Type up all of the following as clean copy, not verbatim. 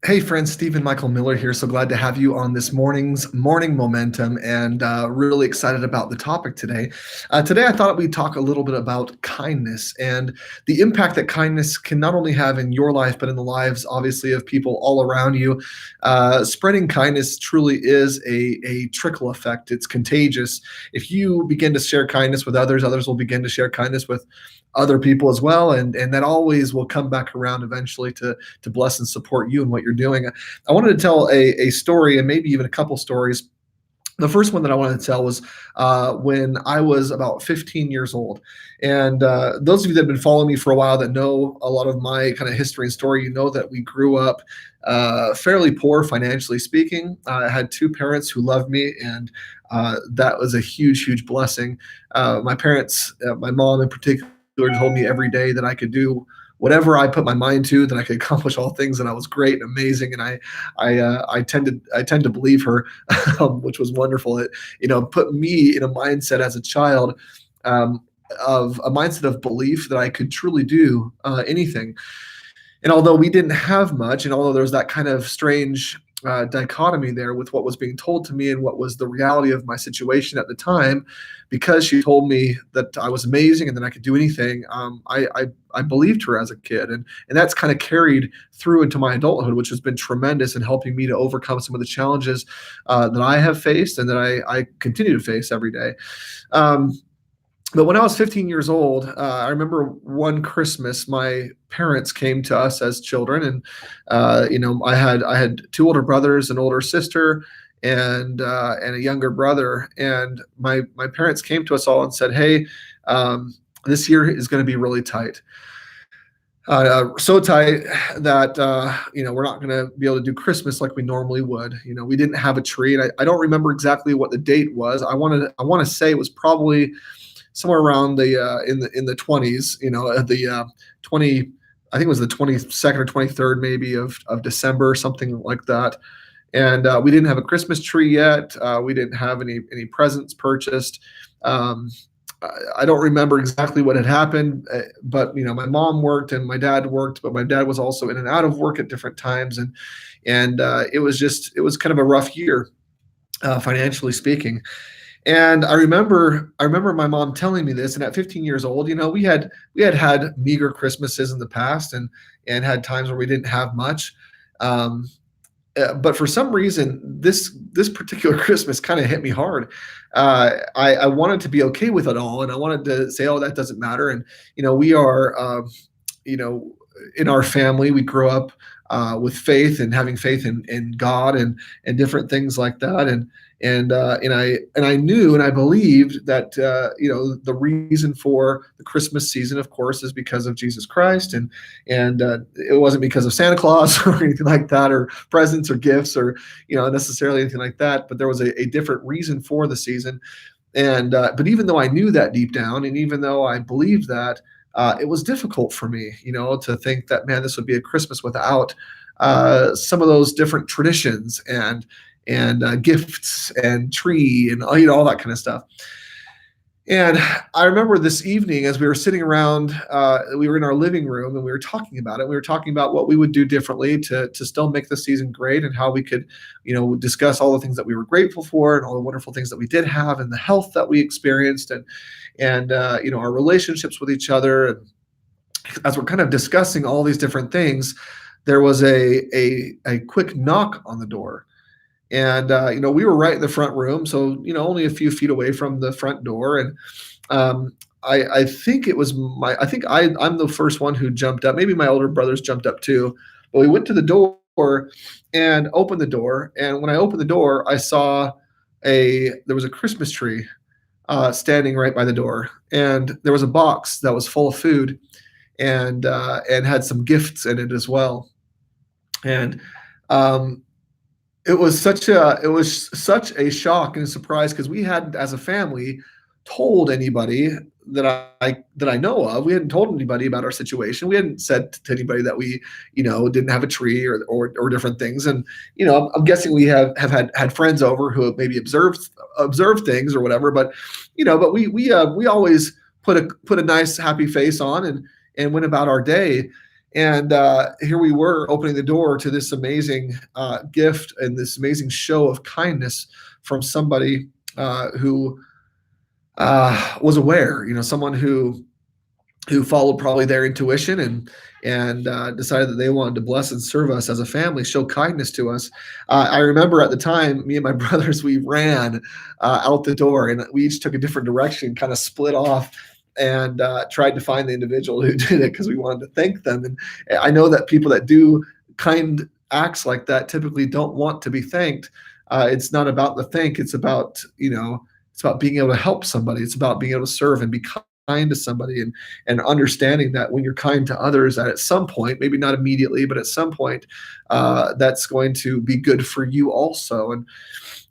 Hey friends, Stephen Michael Miller here. So glad to have you on this morning's Morning Momentum and really excited about the topic today. Today, I thought we'd talk a little bit about kindness and the impact that kindness can not only have in your life, but in the lives, obviously, of people all around you. Spreading kindness truly is a trickle effect. It's contagious. If you begin to share kindness with others, others will begin to share kindness with other people as well. And that always will come back around eventually to bless and support you in what you're doing. I wanted to tell a story and maybe even a couple stories. The first one that I wanted to tell was when I was about 15 years old. And those of you that have been following me for a while that know a lot of my kind of history and story, you know that we grew up fairly poor financially speaking. I had two parents who loved me, and that was a huge, huge blessing. My parents, my mom in particular, told me every day that I could do whatever I put my mind to, that I could accomplish all things, and I was great and amazing. And I tend to believe her, which was wonderful. It put me in a mindset as a child, of a mindset of belief that I could truly do anything. And although we didn't have much, and although there was that kind of strange dichotomy there with what was being told to me and what was the reality of my situation at the time, because she told me that I was amazing and that I could do anything, I believed her as a kid, and that's kind of carried through into my adulthood, which has been tremendous in helping me to overcome some of the challenges that I have faced and that I continue to face every day. But when I was 15 years old, I remember one Christmas, my parents came to us as children, and I had two older brothers, an older sister, and a younger brother. And my parents came to us all and said, "Hey, this year is going to be really tight." So tight that we're not going to be able to do Christmas like we normally would. We didn't have a tree, and I don't remember exactly what the date was. I want to say it was probably somewhere around the in the 20s, the 20, I think it was the 22nd or 23rd maybe of December, something like that. And we didn't have a Christmas tree yet. We didn't have any presents purchased. Um, I don't remember exactly what had happened, but my mom worked and my dad worked, but my dad was also in and out of work at different times, and it was kind of a rough year, financially speaking. And I remember my mom telling me this. And at 15 years old, we had meager Christmases in the past, and had times where we didn't have much. Um, but for some reason, this particular Christmas kind of hit me hard. I wanted to be okay with it all, and I wanted to say, "Oh, that doesn't matter." And we are, you know, in our family, we grew up with faith and having faith in God and different things like that. And I knew and I believed that the reason for the Christmas season, of course, is because of Jesus Christ, and it wasn't because of Santa Claus or anything like that, or presents or gifts, or necessarily anything like that. But there was a different reason for the season, and but even though I knew that deep down, and even though I believed that, it was difficult for me, to think that, man, this would be a Christmas without some of those different traditions and gifts and tree and all that kind of stuff. And I remember this evening as we were sitting around, we were in our living room and we were talking about it. We were talking about what we would do differently to still make the season great, and how we could, discuss all the things that we were grateful for and all the wonderful things that we did have and the health that we experienced, and our relationships with each other. And as we're kind of discussing all these different things, there was a quick knock on the door. And we were right in the front room, so only a few feet away from the front door. And I think it was I think I'm the first one who jumped up. Maybe my older brothers jumped up too. But we went to the door and opened the door. And when I opened the door, I saw there was a Christmas tree standing right by the door, and there was a box that was full of food, and had some gifts in it as well. And um, it was such a shock and a surprise, because we hadn't, as a family, told anybody that I know of. We hadn't told anybody about our situation. We hadn't said to anybody that we didn't have a tree or different things. And I'm guessing we have had friends over who have maybe observed things or whatever. But we always put a nice happy face on and went about our day. And here we were opening the door to this amazing gift and this amazing show of kindness from somebody who was aware, someone who followed probably their intuition and decided that they wanted to bless and serve us as a family, show kindness to us. I remember at the time, me and my brothers, we ran out the door, and we each took a different direction, kind of split off, and tried to find the individual who did it because we wanted to thank them. And I know that people that do kind acts like that typically don't want to be thanked. It's not about the thank; it's about it's about being able to help somebody. It's about being able to serve and be kind to somebody, and understanding that when you're kind to others, that at some point, maybe not immediately, but at some point, that's going to be good for you also. And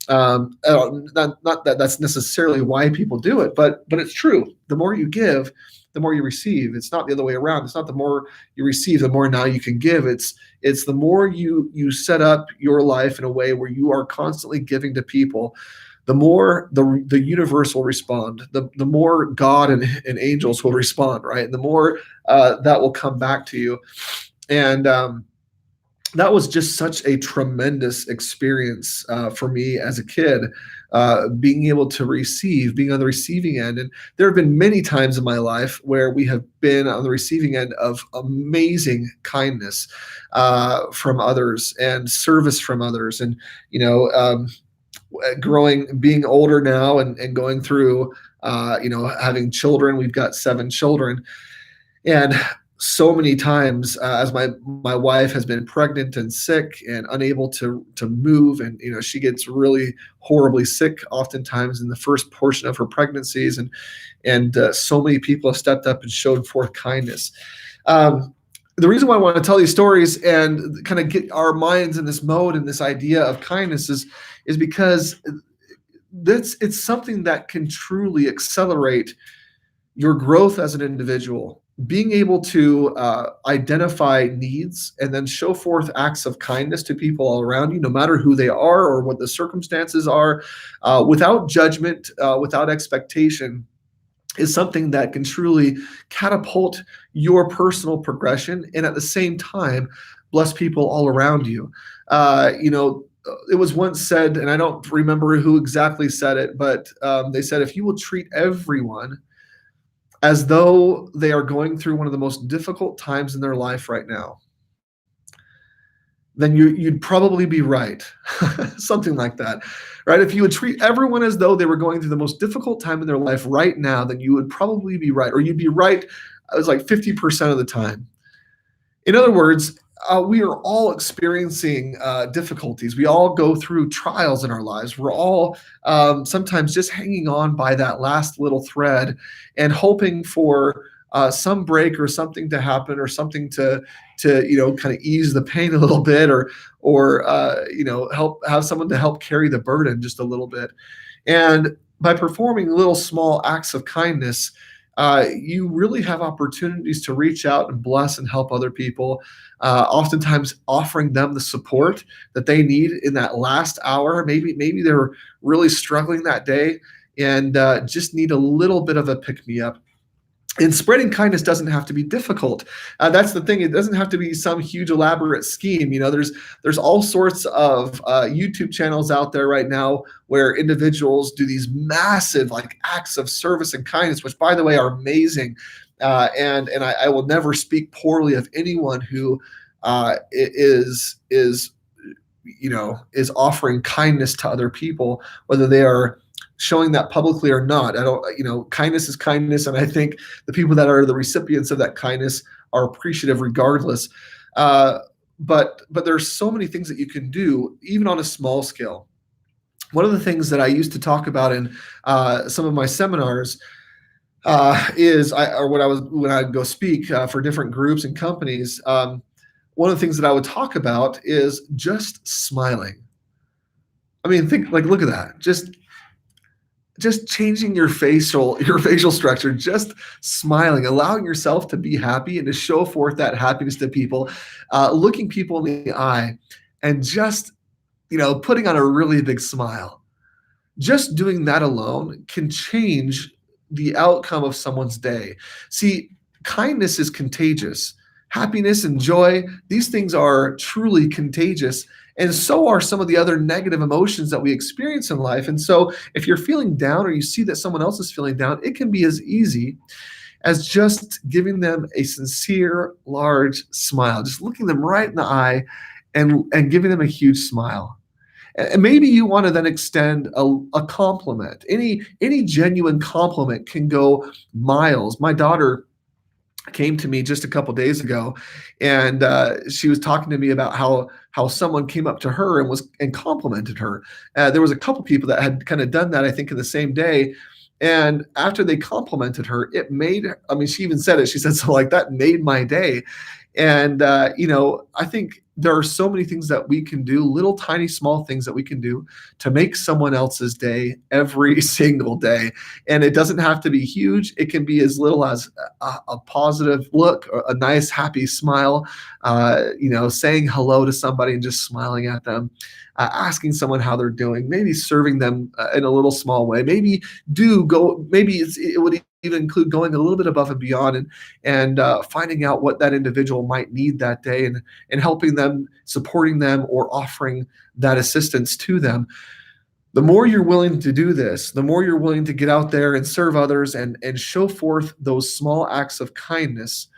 not that that's necessarily why people do it, but it's true. The more you give, the more you receive. It's not the other way around. It's not the more you receive, the more now you can give. It's the more you set up your life in a way where you are constantly giving to people, the more the universe will respond, the more God and angels will respond, right? And the more that will come back to you. And that was just such a tremendous experience for me as a kid, being able to receive, being on the receiving end. And there have been many times in my life where we have been on the receiving end of amazing kindness from others and service from others. And, being older now and going through, having children, we've got 7 children. And so many times, as my wife has been pregnant and sick and unable to move, and she gets really horribly sick oftentimes in the first portion of her pregnancies, and so many people have stepped up and showed forth kindness. The reason why I want to tell these stories and kind of get our minds in this mode and this idea of kindness is because it's something that can truly accelerate your growth as an individual. Being able to identify needs and then show forth acts of kindness to people all around you, no matter who they are or what the circumstances are, without judgment, without expectation, is something that can truly catapult your personal progression and at the same time bless people all around you. It was once said, and I don't remember who exactly said it, but they said, if you will treat everyone as though they are going through one of the most difficult times in their life right now, then you'd probably be right. Something like that, right? If you would treat everyone as though they were going through the most difficult time in their life right now, then you would probably be right, or you'd be right. It was like 50% of the time. In other words, we are all experiencing difficulties. We all go through trials in our lives. We're all sometimes just hanging on by that last little thread and hoping for some break or something to happen or something to kind of ease the pain a little bit, or help have someone to help carry the burden just a little bit. And by performing little small acts of kindness, you really have opportunities to reach out and bless and help other people, oftentimes offering them the support that they need in that last hour. Maybe they're really struggling that day and just need a little bit of a pick-me-up. And spreading kindness doesn't have to be difficult. That's the thing. It doesn't have to be some huge elaborate scheme. There's all sorts of YouTube channels out there right now where individuals do these massive like acts of service and kindness, which by the way are amazing. And I will never speak poorly of anyone who is offering kindness to other people, whether they are showing that publicly or not. Kindness is kindness. And I think the people that are the recipients of that kindness are appreciative regardless. But there's so many things that you can do, even on a small scale. One of the things that I used to talk about in some of my seminars when I'd go speak for different groups and companies, one of the things that I would talk about is just smiling. I mean, look at that. Just changing your facial structure, just smiling, allowing yourself to be happy and to show forth that happiness to people, looking people in the eye and just, putting on a really big smile. Just doing that alone can change the outcome of someone's day. See, kindness is contagious. Happiness and joy, these things are truly contagious. And so are some of the other negative emotions that we experience in life. And so, if you're feeling down or you see that someone else is feeling down, it can be as easy as just giving them a sincere, large smile, just looking them right in the eye and giving them a huge smile. And maybe you want to then extend a compliment. Any genuine compliment can go miles. My daughter came to me just a couple days ago, and she was talking to me about how someone came up to her and complimented her. There was a couple people that had kind of done that, I think, in the same day. And after they complimented her, it made, I mean, she even said it. She said, so like that made my day. And, I think there are so many things that we can do, little tiny small things that we can do to make someone else's day every single day. And it doesn't have to be huge. It can be as little as a positive look, or a nice, happy smile, saying hello to somebody and just smiling at them. Asking someone how they're doing, maybe serving them in a little small way. Maybe it would even include going a little bit above and beyond and finding out what that individual might need that day and helping them, supporting them, or offering that assistance to them. The more you're willing to do this, the more you're willing to get out there and serve others and show forth those small acts of kindness,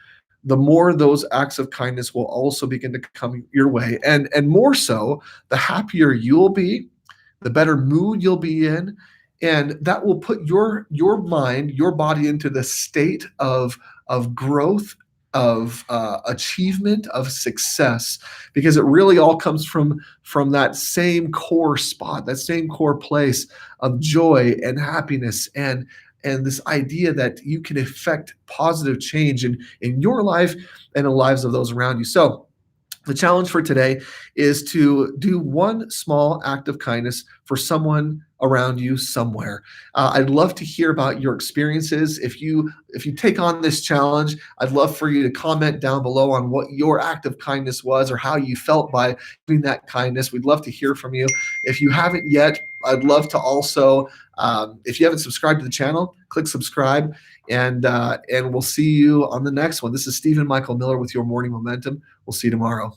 the more those acts of kindness will also begin to come your way. And more so, the happier you'll be, the better mood you'll be in, and that will put your mind, your body into the state of growth, of achievement, of success, because it really all comes from that same core spot, that same core place of joy and happiness and this idea that you can effect positive change in your life and the lives of those around you. So the challenge for today is to do one small act of kindness for someone around you somewhere. I'd love to hear about your experiences. If you take on this challenge, I'd love for you to comment down below on what your act of kindness was or how you felt by doing that kindness. We'd love to hear from you. If you haven't yet, I'd love to also, if you haven't subscribed to the channel, click subscribe, and we'll see you on the next one. This is Stephen Michael Miller with your Morning Momentum. We'll see you tomorrow.